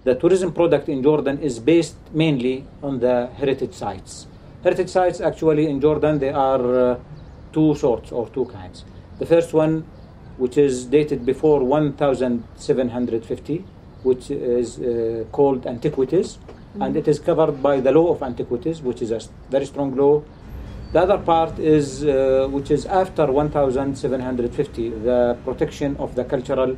the tourism product in Jordan is based mainly on the heritage sites. Heritage sites actually in Jordan, they are two sorts or two kinds. The first one, which is dated before 1750, which is called antiquities, and it is covered by the law of antiquities, which is a very strong law. The other part is, which is after 1750, the protection of the cultural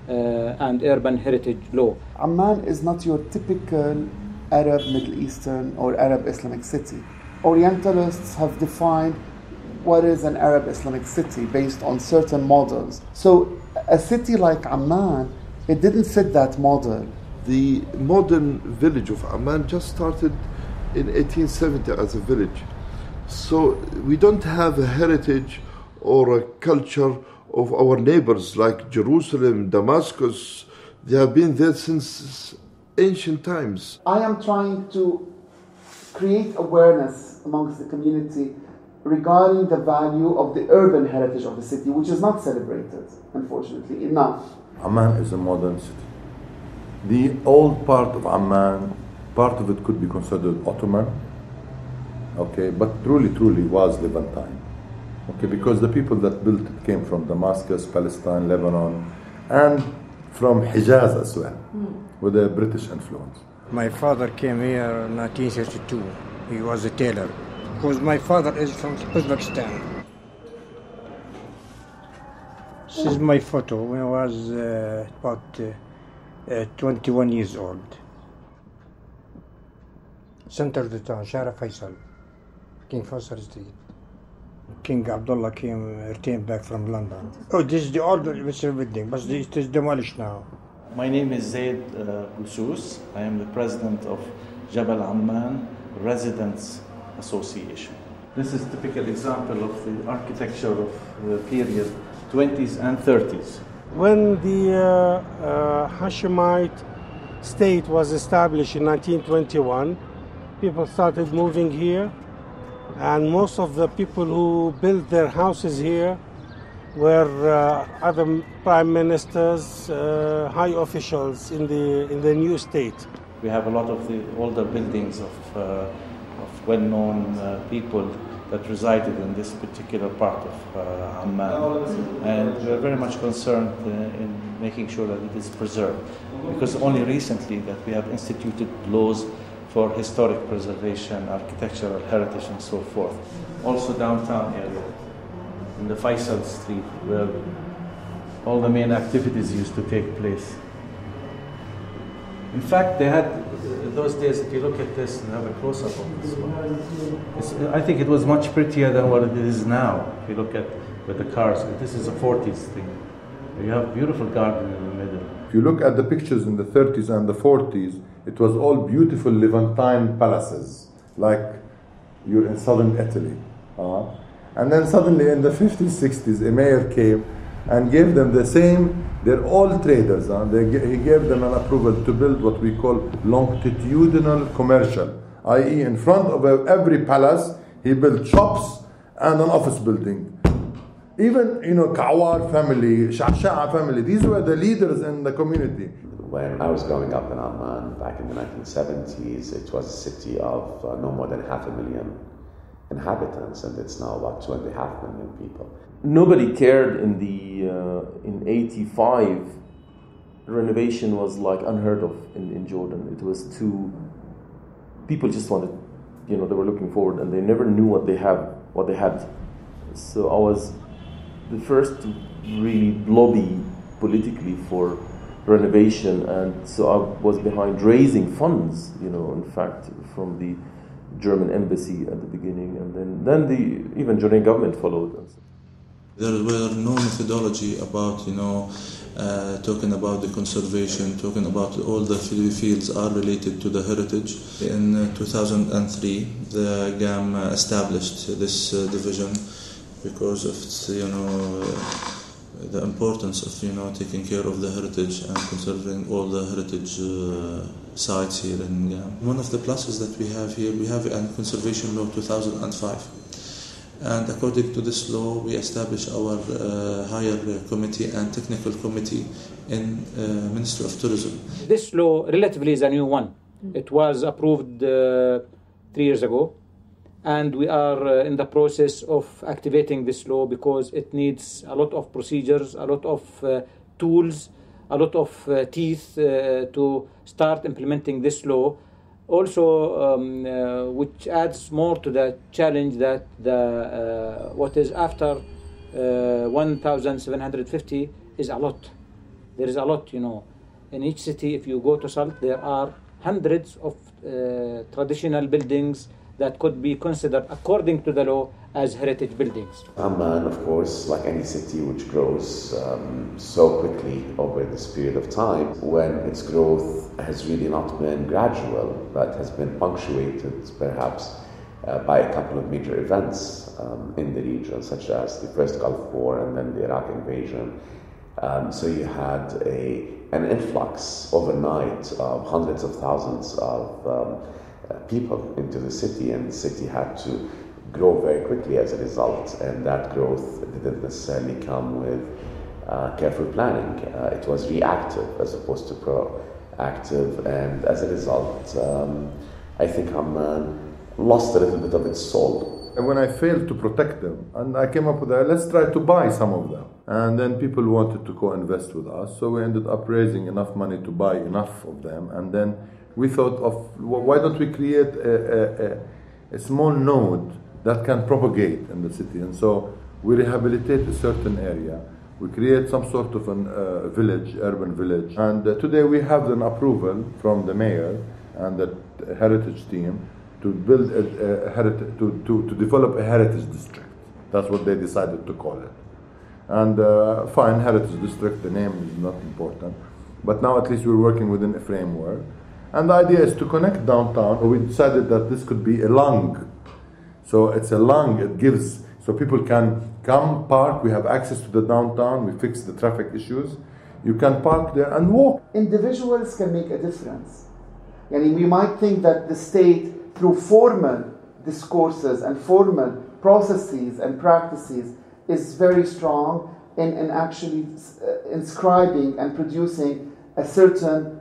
and urban heritage law. Amman is not your typical Arab, Middle Eastern or Arab Islamic city. Orientalists have defined what is an Arab Islamic city based on certain models. So a city like Amman, it didn't fit that model. The modern village of Amman just started in 1870 as a village. So we don't have a heritage or a culture of our neighbors like Jerusalem, Damascus. They have been there since ancient times. I am trying to create awareness amongst the community regarding the value of the urban heritage of the city, which is not celebrated, unfortunately, enough. Amman is a modern city. The old part of Amman, part of it could be considered Ottoman, okay, but truly was Levantine, okay, because the people that built it came from Damascus, Palestine, Lebanon, and from Hijaz as well, with a British influence. My father came here in 1932. He was a tailor, because my father is from Uzbekistan. This is my photo when I was about 21 years old. Center of the town, Shara Faisal, King Faisal Street. King Abdullah returned back from London. Oh, this is the old building, but it is demolished now. My name is Zaid Boussous. I am the president of Jabal Amman Residents Association. This is a typical example of the architecture of the period 20s and 30s. When the Hashemite state was established in 1921, people started moving here, and most of the people who built their houses here were other prime ministers, high officials in the new state. We have a lot of the older buildings of well-known people that resided in this particular part of Amman, and we're very much concerned in making sure that it is preserved, because only recently that we have instituted laws for historic preservation, architectural heritage, and so forth. Also downtown area, in the Faisal Street, where all the main activities used to take place. In fact, they had, those days, if you look at this and have a close-up of this one, I think it was much prettier than what it is now. If you look at with the cars, this is a 40s thing. You have a beautiful garden in the middle. If you look at the pictures in the 30s and the 40s, it was all beautiful Levantine palaces, like you're in southern Italy. And then suddenly in the 50s, 60s, a mayor came and gave them the same. They're all traders. He gave them an approval to build what we call longitudinal commercial, i.e. in front of every palace, he built shops and an office building. Even, Kawar family, Sha'sha'a family, these were the leaders in the community. When I was growing up in Amman back in the 1970s, it was a city of no more than 500,000 inhabitants, and it's now about 2.5 million people. Nobody cared in 85. Renovation was like unheard of in Jordan. It was too. People just wanted, they were looking forward, and they never knew what they had. So I was the first to really lobby politically for renovation, and so I was behind raising funds. In fact, from the German embassy at the beginning, and then the even Jordanian government followed. There were no methodology about, talking about the conservation, talking about all the fields are related to the heritage. In 2003, the GAM established this division because of, the importance of, taking care of the heritage and conserving all the heritage sites here in GAM. One of the pluses that we have here, we have a conservation law 2005. And according to this law, we establish our higher committee and technical committee in Ministry of Tourism. This law relatively is a new one. It was approved 3 years ago, and we are in the process of activating this law because it needs a lot of procedures, a lot of tools, a lot of teeth to start implementing this law. Also, which adds more to the challenge that what is after 1,750 is a lot. There is a lot, you know. In each city, if you go to Salt, there are hundreds of traditional buildings that could be considered, according to the law, as heritage buildings. Amman, of course, like any city which grows so quickly over this period of time, when its growth has really not been gradual, but has been punctuated perhaps by a couple of major events in the region, such as the first Gulf War and then the Iraq invasion. So you had an influx overnight of hundreds of thousands of people into the city, and the city had to grow very quickly as a result, and that growth didn't necessarily come with careful planning. It was reactive as opposed to proactive, and as a result, I think Amman lost a little bit of its soul. And when I failed to protect them, and I came up with let's try to buy some of them. And then people wanted to co-invest with us, so we ended up raising enough money to buy enough of them, and then we thought of, why don't we create a small node that can propagate in the city? And so we rehabilitate a certain area. We create some sort of a village, urban village. And today we have an approval from the mayor and the heritage team to build to develop a heritage district. That's what they decided to call it. And fine, heritage district, the name is not important. But now at least we're working within a framework. And the idea is to connect downtown. We decided that this could be a lung. So it's a lung, it gives, so people can come, park, we have access to the downtown, we fix the traffic issues. You can park there and walk. Individuals can make a difference. And we might think that the state, through formal discourses and formal processes and practices, is very strong in actually inscribing and producing a certain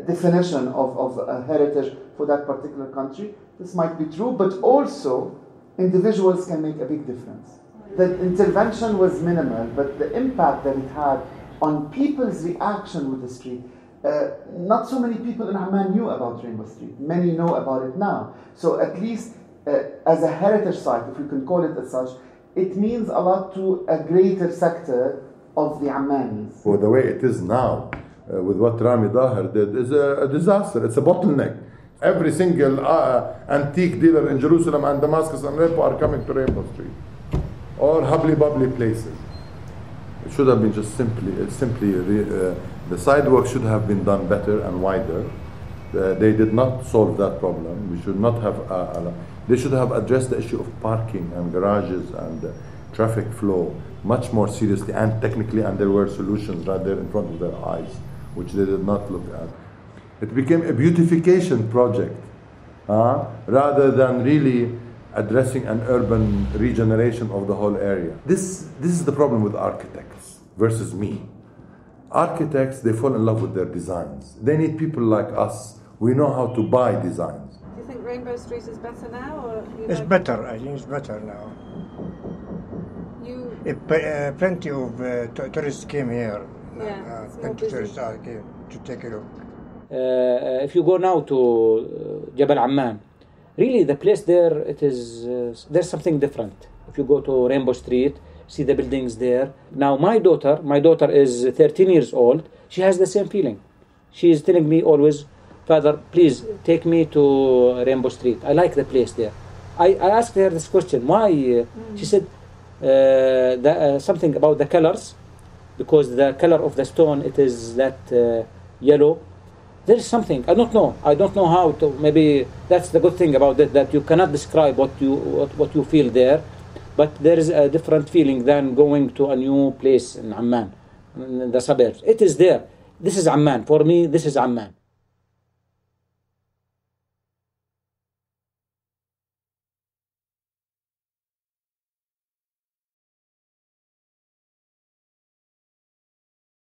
definition of a heritage for that particular country. This might be true, but also individuals can make a big difference. The intervention was minimal, but the impact that it had on people's reaction with the street, not so many people in Amman knew about Rainbow Street. Many know about it now. So at least as a heritage site, if we can call it as such, it means a lot to a greater sector of the Ammanis. For the way it is now, with what Rami Daher did, is a disaster. It's a bottleneck. Every single antique dealer in Jerusalem and Damascus and Aleppo are coming to Rainbow Street, or hubbly-bubbly places. It should have been just simply the sidewalk should have been done better and wider. They did not solve that problem. We should not have. They should have addressed the issue of parking and garages and traffic flow much more seriously and technically, and there were solutions right there in front of their eyes, which they did not look at. It became a beautification project rather than really addressing an urban regeneration of the whole area. This is the problem with architects versus me. Architects, they fall in love with their designs. They need people like us. We know how to buy designs. Do you think Rainbow Street is better now? Or it's better. I think it's better now. Plenty of tourists came here. Yeah, plenty of tourists came to take a look. If you go now to Jabal Amman, really the place there, it is there's something different. If you go to Rainbow Street, see the buildings there. Now my daughter is 13 years old. She has the same feeling. She is telling me always, "Father, please take me to Rainbow Street. I like the place there." I asked her this question, why? She said something about the colors, because the color of the stone, it is that yellow. There is something, I don't know how to, maybe that's the good thing about it, that you cannot describe what you feel there, but there is a different feeling than going to a new place in Amman, in the suburbs. It is there. This is Amman. For me, this is Amman.